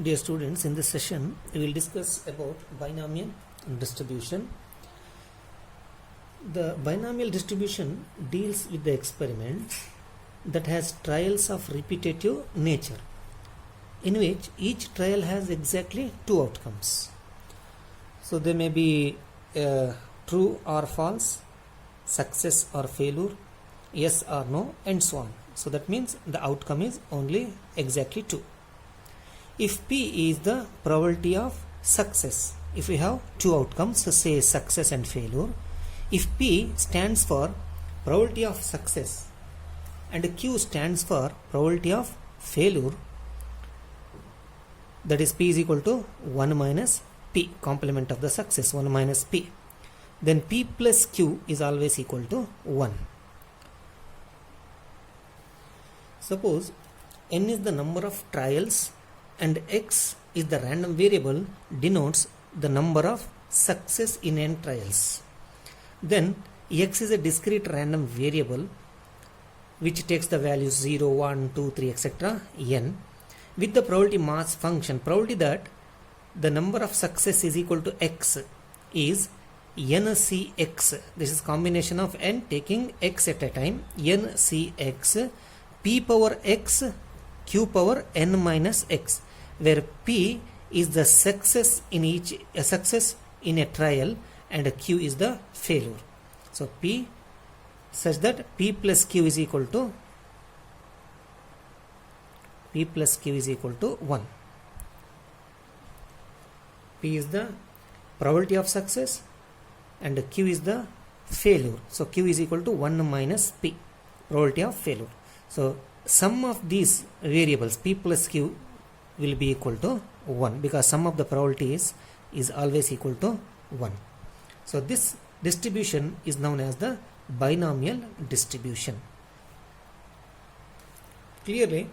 Dear students, in this session we will discuss about binomial distribution. The binomial distribution deals with the experiment that has trials of repetitive nature, in which each trial has exactly two outcomes. So they may be true or false, success or failure, yes or no, and so on. So that means the outcome is only exactly two. If P is the probability of success, if we have two outcomes, so say success and failure, if P stands for probability of success and Q stands for probability of failure, that is P is equal to 1 minus P, complement of the success, 1 minus P, then P plus Q is always equal to 1. Suppose n is the number of trials and x is the random variable denotes the number of success in n trials. Then x is a discrete random variable which takes the values 0, 1, 2, 3, etc. n with the probability mass function. Probability that the number of success is equal to x is ncx. This is combination of n taking x at a time, ncx p power x q power n minus x, where P is the success in a trial and Q is the failure. So P such that P plus Q is equal to 1. P is the probability of success and Q is the failure. So Q is equal to 1 minus P, probability of failure. So sum of these variables P plus Q will be equal to 1, because sum of the probability is always equal to 1. So this distribution is known as the binomial distribution. Clearly,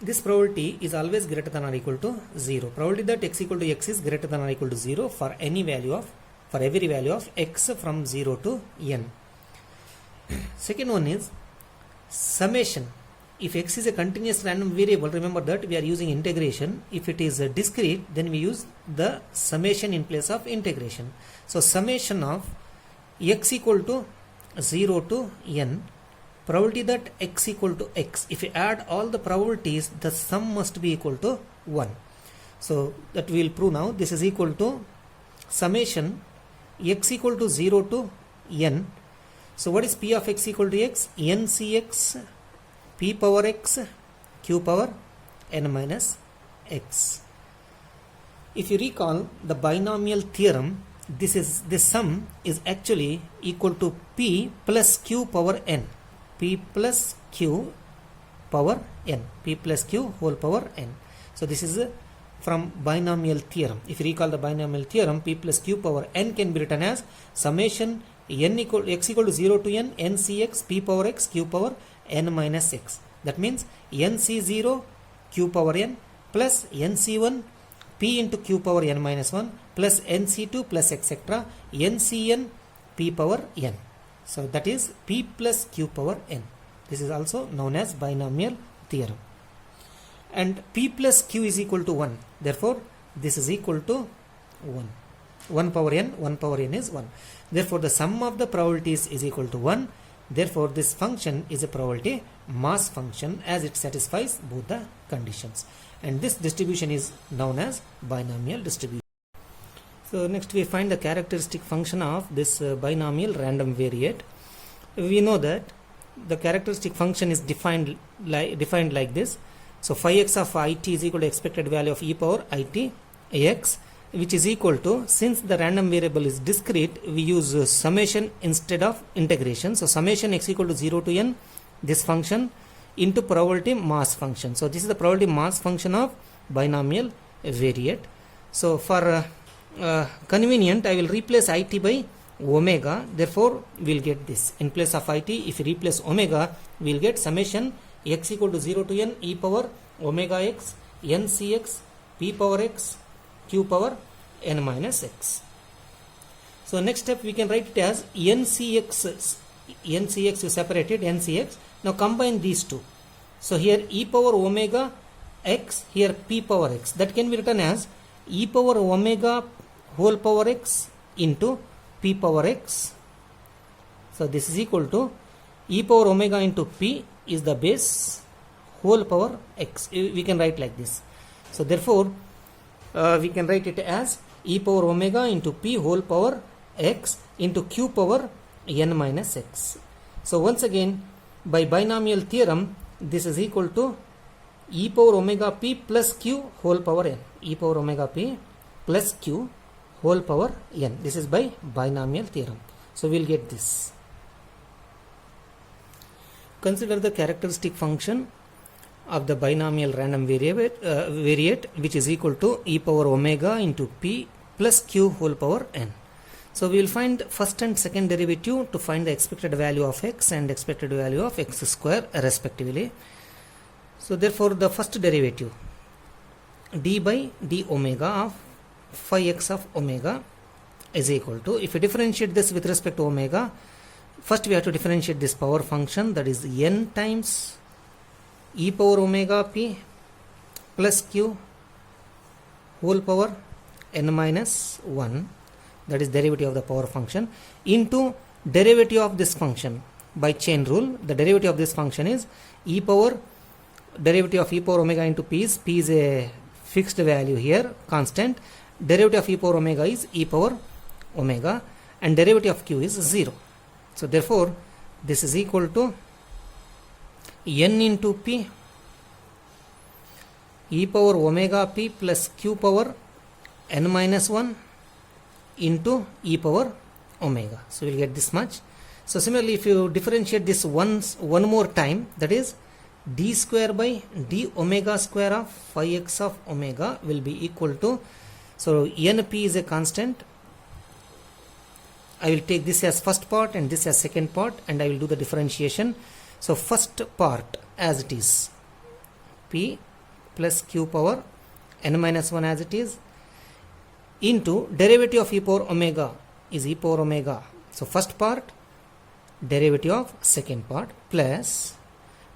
this probability is always greater than or equal to 0. Probability that x equal to x is greater than or equal to 0 for every value of x from 0 to n. Second one is summation. If x is a continuous random variable, remember that we are using integration. If it is discrete, then we use the summation in place of integration. So summation of x equal to 0 to n, probability that x equal to x. If you add all the probabilities, the sum must be equal to 1. So that we will prove now. This is equal to summation x equal to 0 to n. So what is P of x equal to x? ncx P power x Q power n minus x. If you recall the binomial theorem, this sum is actually equal to P plus Q power n. P plus Q power n. P plus Q whole power n. So this is from binomial theorem. If you recall the binomial theorem, P plus Q power n can be written as summation x equal to 0 to n ncx P power x Q power n minus x. That means nc0 q power n plus nc1 p into q power n minus 1 plus nc2 plus etc. ncn p power n. So that is p plus q power n. This is also known as binomial theorem. And p plus q is equal to 1. Therefore, this is equal to 1. 1 power n is 1. Therefore, the sum of the probabilities is equal to 1. Therefore, this function is a probability mass function as it satisfies both the conditions. And this distribution is known as binomial distribution. So next we find the characteristic function of this binomial random variate. We know that the characteristic function is defined like this. So phi x of it is equal to expected value of e power it x, which is equal to, since the random variable is discrete, we use summation instead of integration. So summation x equal to 0 to n, this function, into probability mass function. So this is the probability mass function of binomial variate. So for convenient, I will replace it by omega. Therefore, we will get this. In place of it, if you replace omega, we will get summation x equal to 0 to n e power omega x ncx p power x q power n minus x. So next step we can write it as ncx you separated ncx. Now combine these two. So here e power omega x, here p power x, that can be written as e power omega whole power x into p power x. So this is equal to e power omega into p is the base whole power x. We can write like this. So therefore we can write it as e power omega into p whole power x into q power n minus x. So once again, by binomial theorem, this is equal to e power omega p plus q whole power n. E power omega p plus q whole power n. This is by binomial theorem. So we'll get this. Consider the characteristic function of the binomial random variate which is equal to e power omega into p plus q whole power n. So we will find first and second derivative to find the expected value of x and expected value of x square respectively. So therefore the first derivative d by d omega of phi x of omega is equal to, if you differentiate this with respect to omega, first we have to differentiate this power function, that is n times e power omega p plus q whole power n minus 1, that is derivative of the power function, into derivative of this function by chain rule. The derivative of this function is e power, derivative of e power omega into p is a fixed value here, constant. Derivative of e power omega is e power omega, and derivative of q is 0. So therefore this is equal to n into p e power omega p plus q power n minus 1 into e power omega. So we'll get this much. So similarly, if you differentiate this one more time, that is d square by d omega square of phi x of omega will be equal to, so np is a constant. I will take this as first part and this as second part, and I will do the differentiation. So first part as it is, p plus q power n minus 1 as it is, into derivative of e power omega is e power omega. So first part derivative of second part plus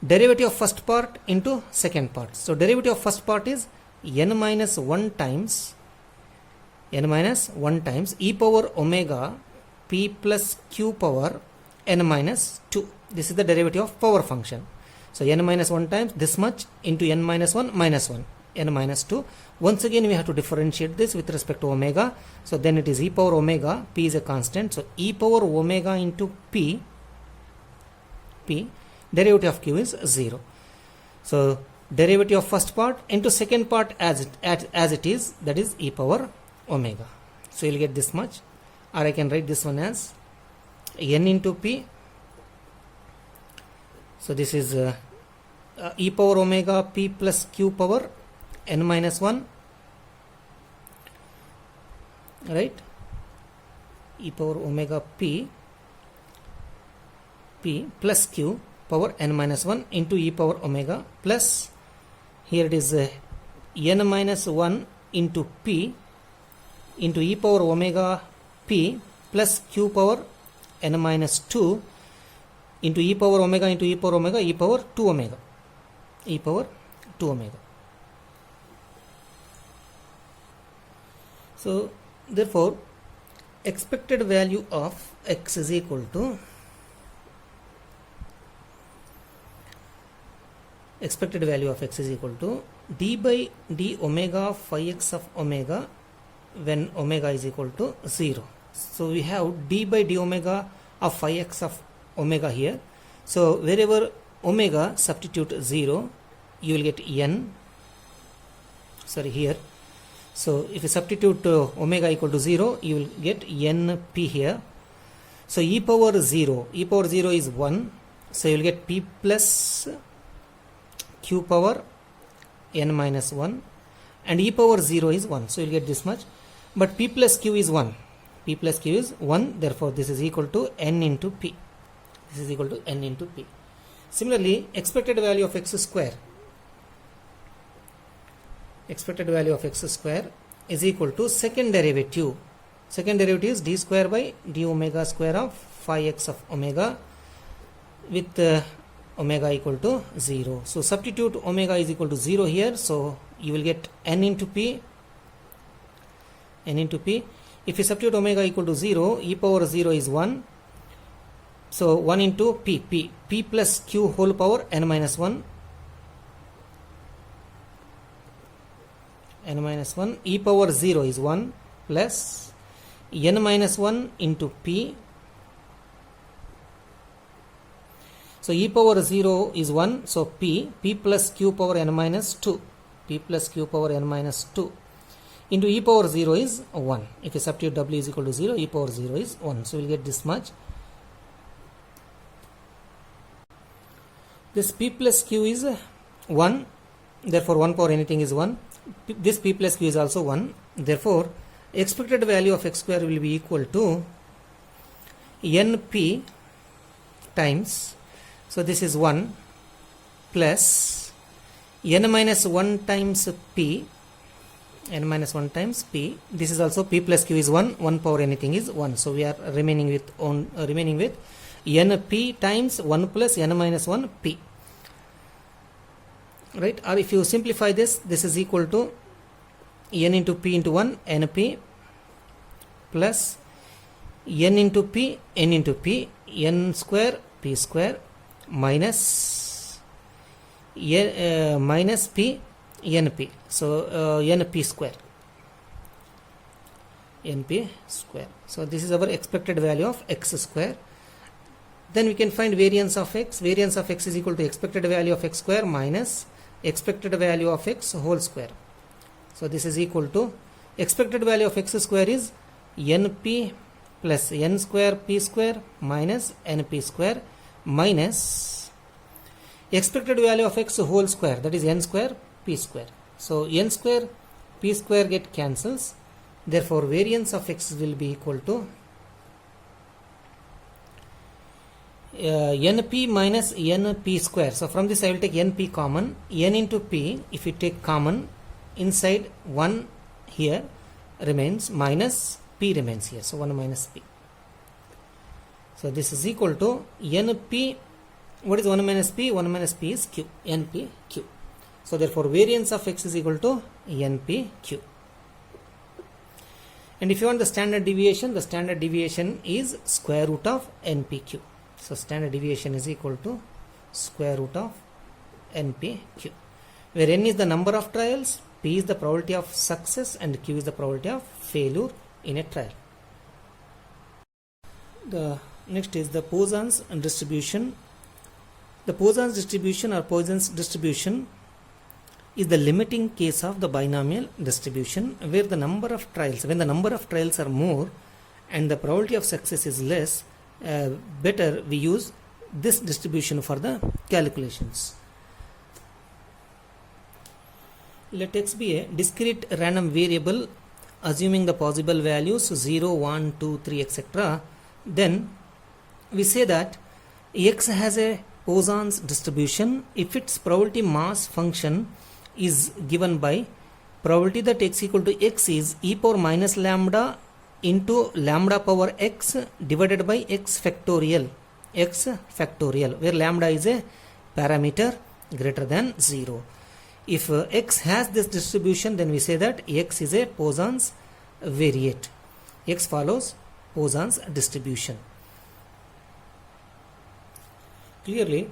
derivative of first part into second part. So derivative of first part is n minus 1 times e power omega p plus q power n minus 2. This is the derivative of power function. So n minus 1 times this much into n minus 1 minus 1, n minus 2. Once again we have to differentiate this with respect to omega. So then it is e power omega, p is a constant. So e power omega into p, derivative of q is 0. So derivative of first part into second part as it is, that is e power omega. So you'll get this much, or I can write this one as n into p. So this is e power omega p plus q power n minus 1, right? E power omega p plus q power n minus 1 into e power omega plus, here it is n minus 1 into p into e power omega p plus q power n minus 2 into e power omega into e power omega, e power 2 omega, e power 2 omega. So therefore expected value of x is equal to d by d omega phi x of omega when omega is equal to 0. So we have d by d omega of phi x of omega here. So wherever omega substitute 0, you will get n, here. So if you substitute omega equal to 0, you will get np here. So e power 0 is 1. So you will get p plus q power n minus 1, and e power 0 is 1. So you will get this much. But p plus q is 1. Therefore this is equal to n into p. Similarly, expected value of x square is equal to second derivative. Second derivative is d square by d omega square of phi x of omega with omega equal to 0. So substitute omega is equal to 0 here. So you will get n into p. If you substitute omega equal to 0, e power 0 is 1. So 1 into p plus q whole power n minus 1. E power 0 is 1 plus n minus 1 into p. So e power 0 is 1, so p plus q power n minus 2 into e power 0 is 1. If you substitute w is equal to 0, e power 0 is 1. So we will get this much. This p plus q is 1, therefore 1 power anything is 1. This p plus q is also 1. Therefore expected value of x square will be equal to np times, so this is 1 plus n minus 1 times p, this is also p plus q is 1, 1 power anything is 1. So we are remaining with np times 1 plus n minus 1 p, right? Or if you simplify this is equal to n into p into 1 np plus n into p n square p square minus minus p np. So np square. So this is our expected value of x square. Then we can find variance of x. Variance of x is equal to expected value of x square minus expected value of x whole square. So this is equal to expected value of x square is np plus n square p square minus np square minus expected value of x whole square, that is n square p square. So n square p square get cancels, therefore variance of x will be equal to np minus np square. So from this I will take np common, n into p if you take common, inside 1 here remains minus p remains here, so 1 minus p. So this is equal to np. What is 1 minus p? 1 minus p is q, np q. So therefore variance of x is equal to np q. And if you want the standard deviation is square root of np q. So standard deviation is equal to square root of np q, where n is the number of trials, p is the probability of success, and q is the probability of failure in a trial. The next is the Poisson's distribution. The Poisson's distribution or Poisson's distribution is the limiting case of the binomial distribution, where the number of trials, when the number of trials are more and the probability of success is less, better we use this distribution for the calculations. Let x be a discrete random variable assuming the possible values 0, 1, 2, 3, etc. Then we say that x has a Poisson's distribution if its probability mass function is given by probability that x equal to x is e power minus lambda into lambda power x divided by x factorial, where lambda is a parameter greater than 0. If x has this distribution, then we say that x is a Poisson's variate. X follows Poisson's distribution. Clearly,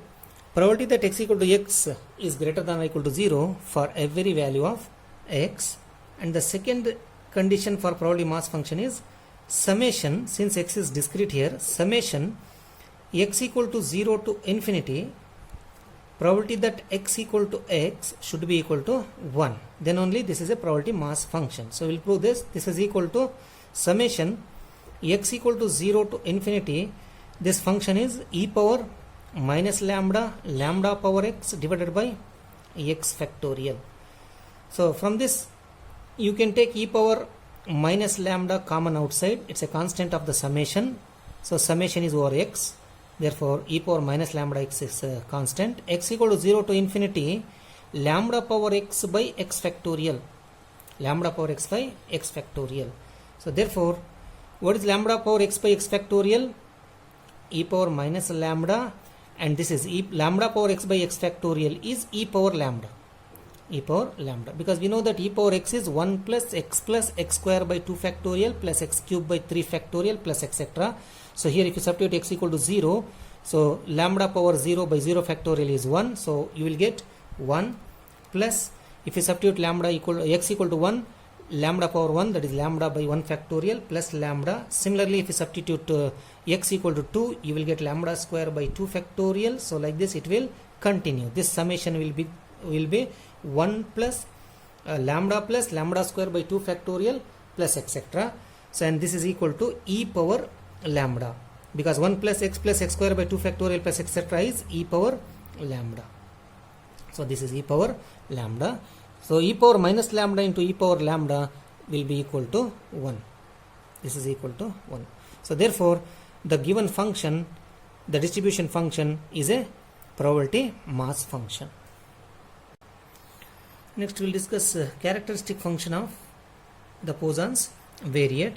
probability that x equal to x is greater than or equal to 0 for every value of x, and the second condition for probability mass function is summation, since x is discrete here, summation x equal to 0 to infinity, probability that x equal to x should be equal to 1, then only this is a probability mass function. So we will prove this. This is equal to summation x equal to 0 to infinity, this function is e power minus lambda power x divided by x factorial. So from this you can take e power minus lambda common outside, it's a constant of the summation, so summation is over x, therefore e power minus lambda x is a constant. X equal to 0 to infinity, lambda power x by x factorial, so therefore what is lambda power x by x factorial? E power minus lambda and this is lambda power x by x factorial is e power lambda. E power lambda, because we know that e power x is 1 plus x square by 2 factorial plus x cube by 3 factorial plus etc. So here if you substitute x equal to 0, so lambda power 0 by 0 factorial is 1, so you will get 1 plus, if you substitute lambda equal x equal to 1, lambda power 1, that is lambda by 1 factorial plus lambda. Similarly, if you substitute x equal to 2, you will get lambda square by 2 factorial. So like this it will continue. This summation will be 1 plus lambda square by 2 factorial plus etc. So and this is equal to e power lambda, because 1 plus x square by 2 factorial plus etc. is e power lambda. So this is e power lambda. So e power minus lambda into e power lambda will be equal to 1. This is equal to 1. So therefore the given function, the distribution function, is a probability mass function. Next we will discuss characteristic function of the Poisson's variate.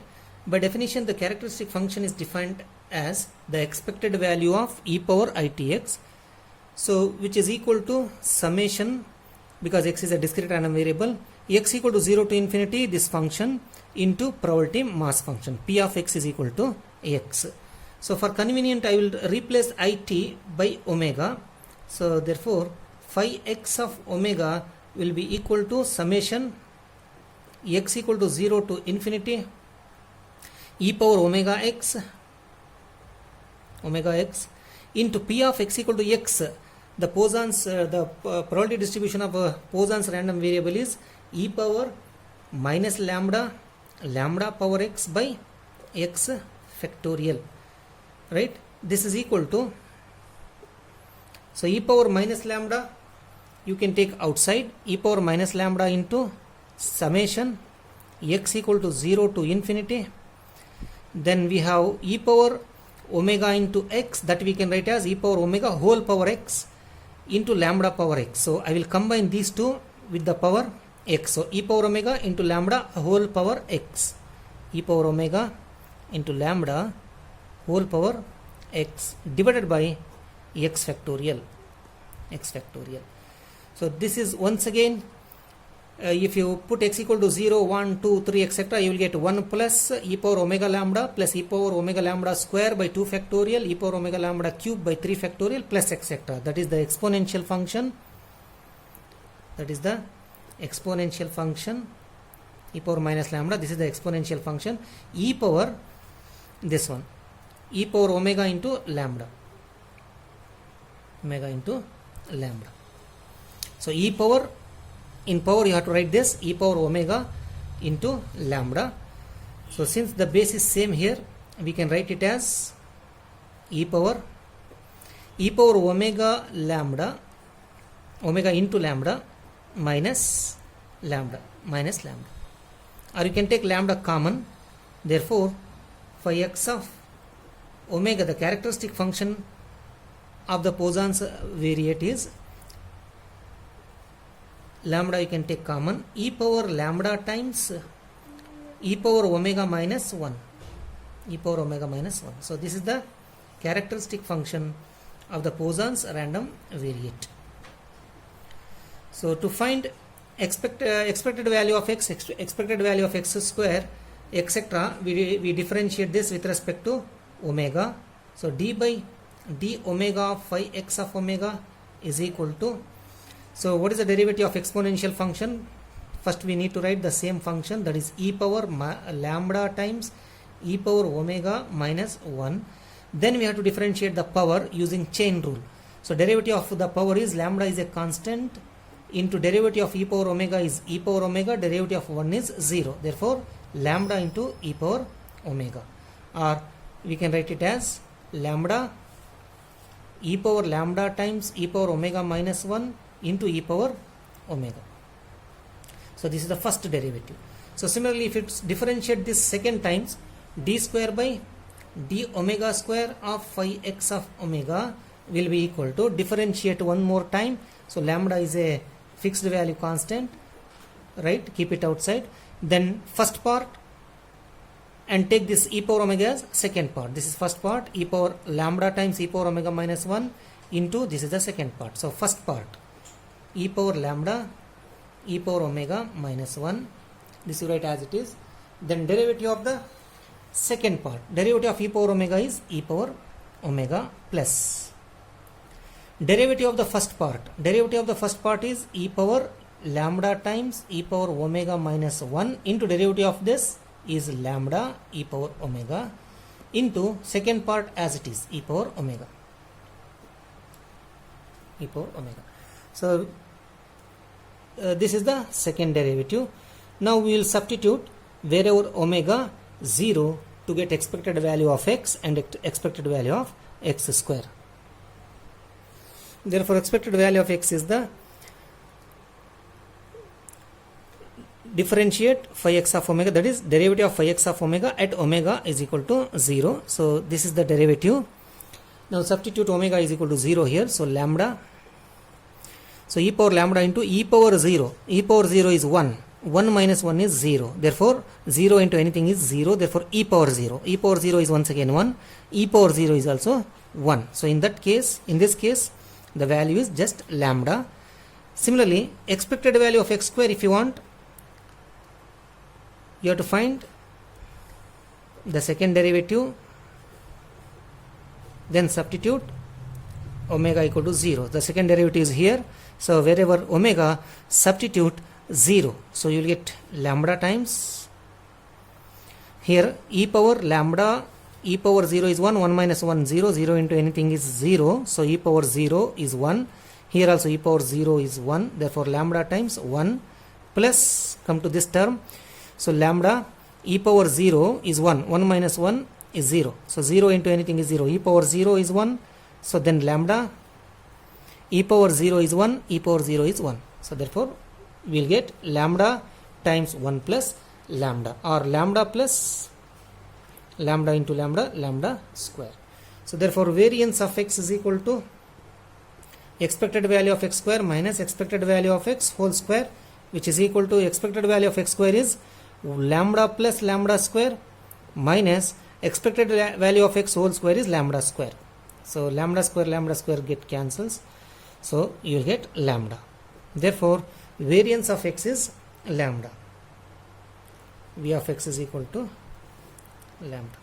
By definition, the characteristic function is defined as the expected value of e power itx, so which is equal to summation, because x is a discrete random variable, x equal to 0 to infinity this function into probability mass function. P of x is equal to x. So for convenient I will replace it by omega. So therefore phi x of omega will be equal to summation x equal to 0 to infinity e power omega x into p of x equal to x. The Poisson's probability distribution of Poisson's random variable is e power minus lambda power x by x factorial, right? This is equal to, so e power minus lambda you can take outside, e power minus lambda into summation x equal to 0 to infinity. Then we have e power omega into x, that we can write as e power omega whole power x into lambda power x. So I will combine these two with the power x. So e power omega into lambda whole power x, e power omega into lambda whole power x divided by x factorial. So this is once again, if you put x equal to 0, 1, 2, 3 etc., you will get 1 plus e power omega lambda plus e power omega lambda square by 2 factorial, e power omega lambda cube by 3 factorial plus etc. That is the exponential function. E power minus lambda, this is the exponential function. E power, this one, e power omega into lambda. So e power, in power you have to write this e power omega into lambda. So since the base is same here, we can write it as e power omega into lambda minus lambda, or you can take lambda common. Therefore phi x of omega, the characteristic function of the Poisson's variate is lambda, you can take common, e power lambda times e power omega minus 1. So this is the characteristic function of the Poisson's random variate. So to find expected value of x, expected value of x square etc., we differentiate this with respect to omega. So d by d omega of phi x of omega is equal to, so what is the derivative of exponential function? First we need to write the same function, that is e power lambda times e power omega minus 1. Then we have to differentiate the power using chain rule. So derivative of the power is lambda is a constant into derivative of e power omega is e power omega, derivative of 1 is 0. Therefore lambda into e power omega, or we can write it as lambda e power lambda times e power omega minus 1 into e power omega. So this is the first derivative. So similarly, if it's differentiate this second times, d square by d omega square of phi x of omega will be equal to, differentiate one more time. So lambda is a fixed value constant, right? Keep it outside. Then first part and take this e power omega as second part. This is first part, e power lambda times e power omega minus 1 into this is the second part. So first part, e power lambda e power omega minus 1, this you write as it is. Then derivative of the second part, derivative of e power omega is e power omega plus derivative of the first part, derivative of the first part is e power lambda times e power omega minus 1 into derivative of this is lambda e power omega into second part as it is e power omega. So this is the second derivative. Now we will substitute wherever omega 0 to get expected value of x and expected value of x square. Therefore expected value of x is the differentiate phi x of omega, that is derivative of phi x of omega at omega is equal to 0. So this is the derivative. Now substitute omega is equal to 0 here. So lambda. So e power lambda into e power 0. E power 0 is 1. 1 minus 1 is 0. Therefore 0 into anything is 0. Therefore e power 0. E power 0 is once again 1. E power 0 is also 1. So in that case, in this case, the value is just lambda. Similarly, expected value of x square, if you want, you have to find the second derivative, then substitute omega equal to 0. The second derivative is here. So wherever omega, substitute 0. So you will get lambda times here e power lambda e power 0 is 1, 1 minus 1 0, 0 into anything is 0. So e power 0 is 1. Here also e power 0 is 1. Therefore lambda times 1 plus come to this term. So lambda e power 0 is 1. 1 minus 1 is 0. So 0 into anything is 0. E power 0 is 1. So then lambda e power 0 is 1. E power 0 is 1. So therefore we will get lambda times 1 plus lambda, or lambda plus lambda into lambda, lambda square. So therefore variance of x is equal to expected value of x square minus expected value of x whole square, which is equal to expected value of x square is lambda plus lambda square minus expected value of x whole square is lambda square. So lambda square get cancels. So you will get lambda. Therefore variance of x is lambda. V of x is equal to lambda.